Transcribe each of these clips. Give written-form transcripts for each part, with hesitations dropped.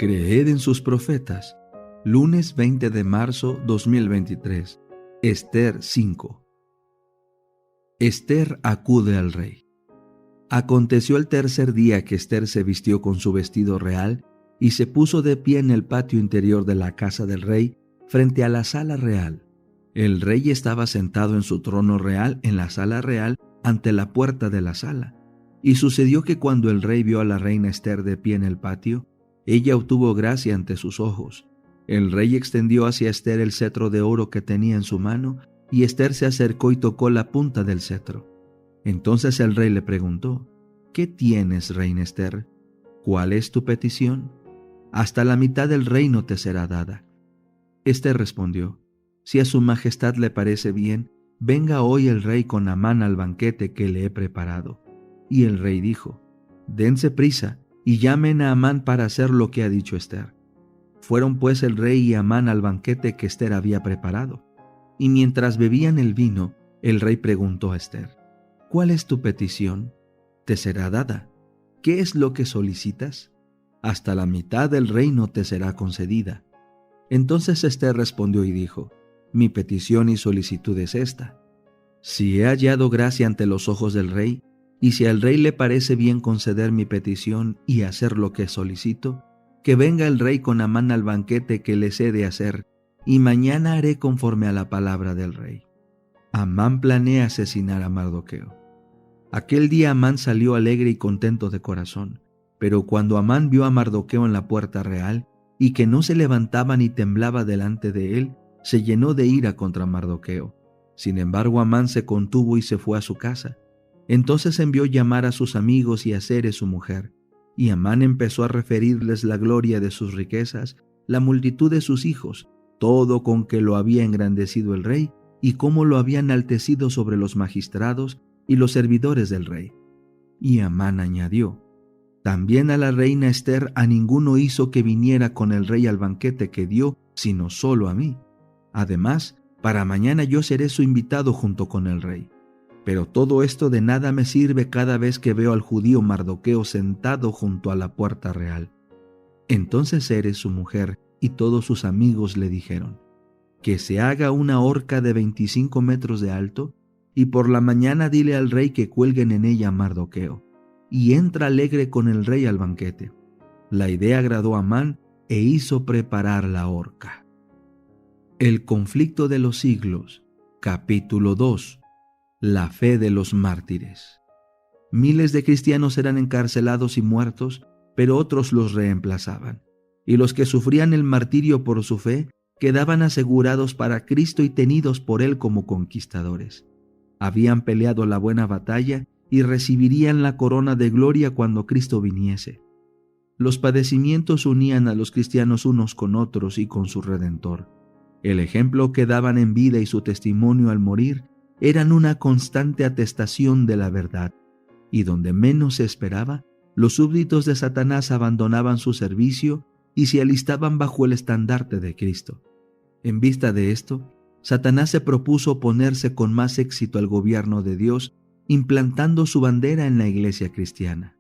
Creed en sus profetas. Lunes 20 de marzo 2023. Ester 5. Ester acude al rey. Aconteció el tercer día que Ester se vistió con su vestido real y se puso de pie en el patio interior de la casa del rey, frente a la sala real. El rey estaba sentado en su trono real en la sala real ante la puerta de la sala. Y sucedió que cuando el rey vio a la reina Ester de pie en el patio, ella obtuvo gracia ante sus ojos. El rey extendió hacia Ester el cetro de oro que tenía en su mano, y Ester se acercó y tocó la punta del cetro. Entonces el rey le preguntó: ¿Qué tienes, reina Ester? ¿Cuál es tu petición? Hasta la mitad del reino te será dada. Ester respondió: Si a su majestad le parece bien, venga hoy el rey con Amán al banquete que le he preparado. Y el rey dijo: Dense prisa y llamen a Amán para hacer lo que ha dicho Ester. Fueron pues el rey y Amán al banquete que Ester había preparado. Y mientras bebían el vino, el rey preguntó a Ester: ¿Cuál es tu petición? Te será dada. ¿Qué es lo que solicitas? Hasta la mitad del reino te será concedida. Entonces Ester respondió y dijo: Mi petición y solicitud es esta. Si he hallado gracia ante los ojos del rey, y si al rey le parece bien conceder mi petición y hacer lo que solicito, que venga el rey con Amán al banquete que les he de hacer, y mañana haré conforme a la palabra del rey. Amán planea asesinar a Mardoqueo. Aquel día Amán salió alegre y contento de corazón, pero cuando Amán vio a Mardoqueo en la puerta real, y que no se levantaba ni temblaba delante de él, se llenó de ira contra Mardoqueo. Sin embargo, Amán se contuvo y se fue a su casa. Entonces envió llamar a sus amigos y a Zeres su mujer, y Amán empezó a referirles la gloria de sus riquezas, la multitud de sus hijos, todo con que lo había engrandecido el rey, y cómo lo había enaltecido sobre los magistrados y los servidores del rey. Y Amán añadió: También a la reina Ester a ninguno hizo que viniera con el rey al banquete que dio, sino solo a mí. Además, para mañana yo seré su invitado junto con el rey. Pero todo esto de nada me sirve cada vez que veo al judío Mardoqueo sentado junto a la puerta real. Entonces Zeres su mujer y todos sus amigos le dijeron: Que se haga una horca de 25 metros de alto, y por la mañana dile al rey que cuelguen en ella a Mardoqueo, y entra alegre con el rey al banquete. La idea agradó a Amán e hizo preparar la horca. El conflicto de los siglos, capítulo 2. La fe de los mártires. Miles de cristianos eran encarcelados y muertos, pero otros los reemplazaban. Y los que sufrían el martirio por su fe quedaban asegurados para Cristo y tenidos por Él como conquistadores. Habían peleado la buena batalla y recibirían la corona de gloria cuando Cristo viniese. Los padecimientos unían a los cristianos unos con otros y con su Redentor. El ejemplo que daban en vida y su testimonio al morir eran una constante atestación de la verdad, y donde menos se esperaba, los súbditos de Satanás abandonaban su servicio y se alistaban bajo el estandarte de Cristo. En vista de esto, Satanás se propuso oponerse con más éxito al gobierno de Dios, implantando su bandera en la iglesia cristiana.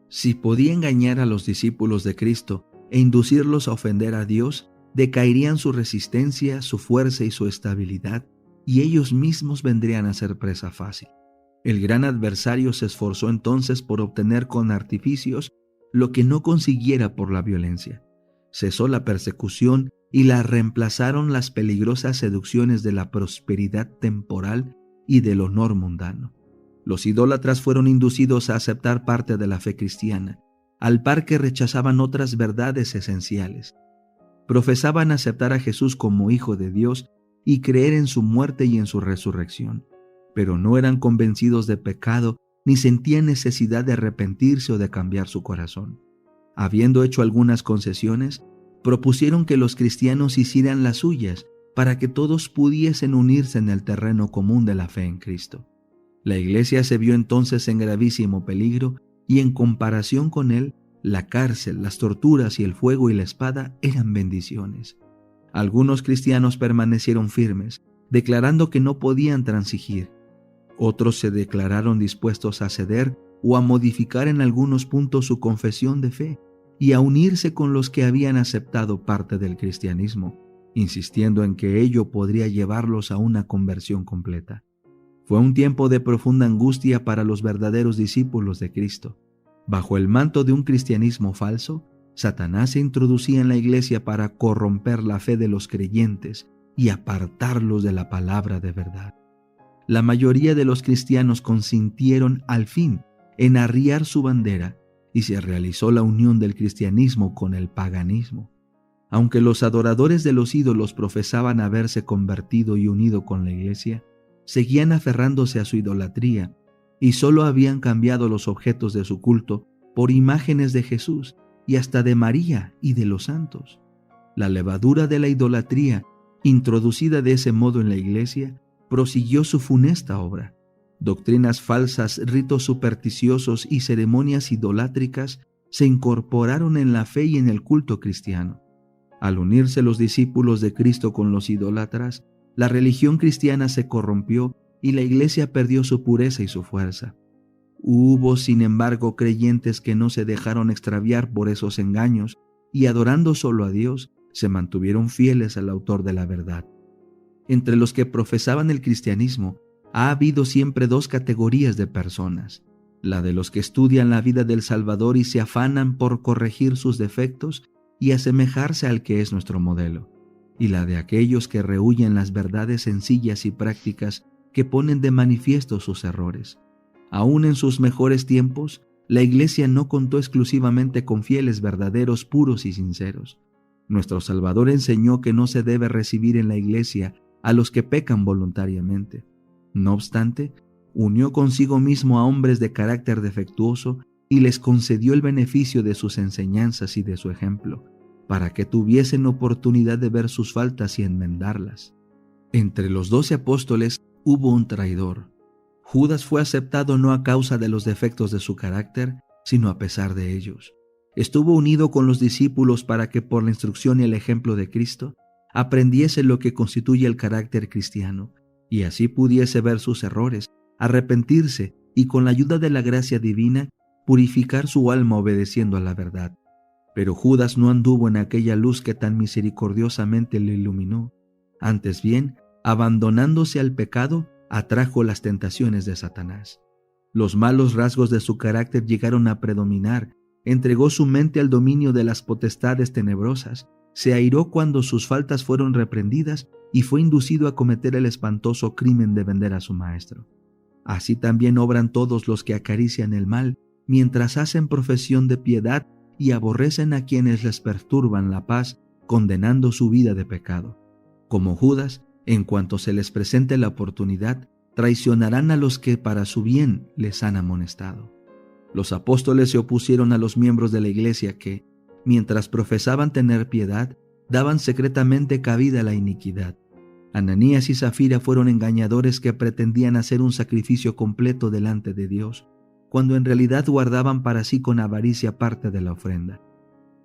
Si podía engañar a los discípulos de Cristo e inducirlos a ofender a Dios, decaerían su resistencia, su fuerza y su estabilidad, y ellos mismos vendrían a ser presa fácil. El gran adversario se esforzó entonces por obtener con artificios lo que no consiguiera por la violencia. Cesó la persecución y la reemplazaron las peligrosas seducciones de la prosperidad temporal y del honor mundano. Los idólatras fueron inducidos a aceptar parte de la fe cristiana, al par que rechazaban otras verdades esenciales. Profesaban aceptar a Jesús como Hijo de Dios y creer en su muerte y en su resurrección, pero no eran convencidos de pecado ni sentían necesidad de arrepentirse o de cambiar su corazón. Habiendo hecho algunas concesiones, propusieron que los cristianos hicieran las suyas para que todos pudiesen unirse en el terreno común de la fe en Cristo. La iglesia se vio entonces en gravísimo peligro y en comparación con él, la cárcel, las torturas y el fuego y la espada eran bendiciones. Algunos cristianos permanecieron firmes, declarando que no podían transigir. Otros se declararon dispuestos a ceder o a modificar en algunos puntos su confesión de fe, y a unirse con los que habían aceptado parte del cristianismo, insistiendo en que ello podría llevarlos a una conversión completa. Fue un tiempo de profunda angustia para los verdaderos discípulos de Cristo. Bajo el manto de un cristianismo falso, Satanás se introducía en la iglesia para corromper la fe de los creyentes y apartarlos de la palabra de verdad. La mayoría de los cristianos consintieron al fin en arriar su bandera y se realizó la unión del cristianismo con el paganismo. Aunque los adoradores de los ídolos profesaban haberse convertido y unido con la iglesia, seguían aferrándose a su idolatría y solo habían cambiado los objetos de su culto por imágenes de Jesús y hasta de María y de los santos. La levadura de la idolatría, introducida de ese modo en la iglesia, prosiguió su funesta obra. Doctrinas falsas, ritos supersticiosos y ceremonias idolátricas se incorporaron en la fe y en el culto cristiano. Al unirse los discípulos de Cristo con los idólatras, la religión cristiana se corrompió y la iglesia perdió su pureza y su fuerza. Hubo, sin embargo, creyentes que no se dejaron extraviar por esos engaños y, adorando solo a Dios, se mantuvieron fieles al autor de la verdad. Entre los que profesaban el cristianismo, ha habido siempre dos categorías de personas: la de los que estudian la vida del Salvador y se afanan por corregir sus defectos y asemejarse al que es nuestro modelo, y la de aquellos que rehúyen las verdades sencillas y prácticas que ponen de manifiesto sus errores. Aún en sus mejores tiempos, la iglesia no contó exclusivamente con fieles verdaderos, puros y sinceros. Nuestro Salvador enseñó que no se debe recibir en la iglesia a los que pecan voluntariamente. No obstante, unió consigo mismo a hombres de carácter defectuoso y les concedió el beneficio de sus enseñanzas y de su ejemplo, para que tuviesen oportunidad de ver sus faltas y enmendarlas. Entre los 12 apóstoles hubo un traidor. Judas fue aceptado no a causa de los defectos de su carácter, sino a pesar de ellos. Estuvo unido con los discípulos para que por la instrucción y el ejemplo de Cristo aprendiese lo que constituye el carácter cristiano, y así pudiese ver sus errores, arrepentirse y con la ayuda de la gracia divina purificar su alma obedeciendo a la verdad. Pero Judas no anduvo en aquella luz que tan misericordiosamente le iluminó. Antes bien, abandonándose al pecado, atrajo las tentaciones de Satanás. Los malos rasgos de su carácter llegaron a predominar, entregó su mente al dominio de las potestades tenebrosas, se airó cuando sus faltas fueron reprendidas y fue inducido a cometer el espantoso crimen de vender a su maestro. Así también obran todos los que acarician el mal, mientras hacen profesión de piedad y aborrecen a quienes les perturban la paz, condenando su vida de pecado. Como Judas, en cuanto se les presente la oportunidad, traicionarán a los que para su bien les han amonestado. Los apóstoles se opusieron a los miembros de la iglesia que, mientras profesaban tener piedad, daban secretamente cabida a la iniquidad. Ananías y Zafira fueron engañadores que pretendían hacer un sacrificio completo delante de Dios, cuando en realidad guardaban para sí con avaricia parte de la ofrenda.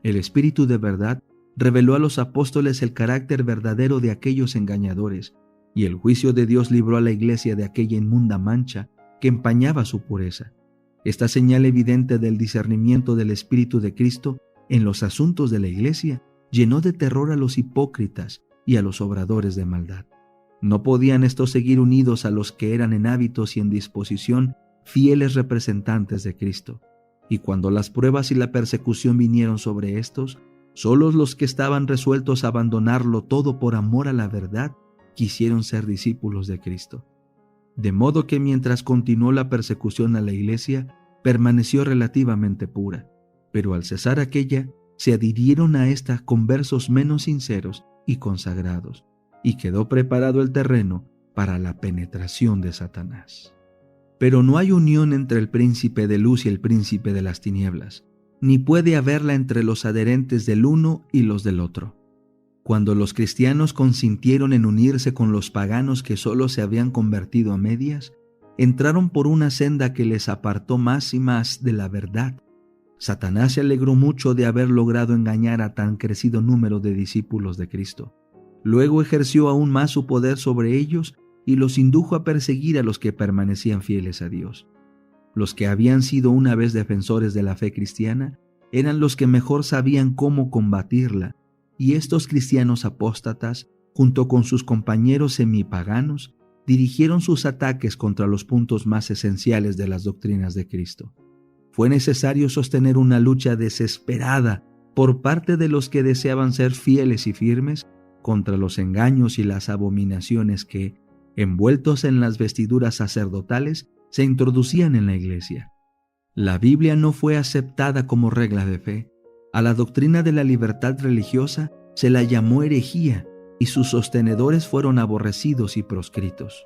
El Espíritu de verdad reveló a los apóstoles el carácter verdadero de aquellos engañadores, y el juicio de Dios libró a la iglesia de aquella inmunda mancha que empañaba su pureza. Esta señal evidente del discernimiento del Espíritu de Cristo en los asuntos de la iglesia llenó de terror a los hipócritas y a los obradores de maldad. No podían estos seguir unidos a los que eran en hábitos y en disposición fieles representantes de Cristo. Y cuando las pruebas y la persecución vinieron sobre estos, solos los que estaban resueltos a abandonarlo todo por amor a la verdad quisieron ser discípulos de Cristo. De modo que mientras continuó la persecución a la iglesia, permaneció relativamente pura, pero al cesar aquella, se adhirieron a esta conversos menos sinceros y consagrados, y quedó preparado el terreno para la penetración de Satanás. Pero no hay unión entre el príncipe de luz y el príncipe de las tinieblas, ni puede haberla entre los adherentes del uno y los del otro. Cuando los cristianos consintieron en unirse con los paganos que solo se habían convertido a medias, entraron por una senda que les apartó más y más de la verdad. Satanás se alegró mucho de haber logrado engañar a tan crecido número de discípulos de Cristo. Luego ejerció aún más su poder sobre ellos y los indujo a perseguir a los que permanecían fieles a Dios. Los que habían sido una vez defensores de la fe cristiana eran los que mejor sabían cómo combatirla, y estos cristianos apóstatas, junto con sus compañeros semipaganos, dirigieron sus ataques contra los puntos más esenciales de las doctrinas de Cristo. Fue necesario sostener una lucha desesperada por parte de los que deseaban ser fieles y firmes contra los engaños y las abominaciones que, envueltos en las vestiduras sacerdotales, se introducían en la iglesia. La Biblia no fue aceptada como regla de fe. A la doctrina de la libertad religiosa se la llamó herejía y sus sostenedores fueron aborrecidos y proscritos.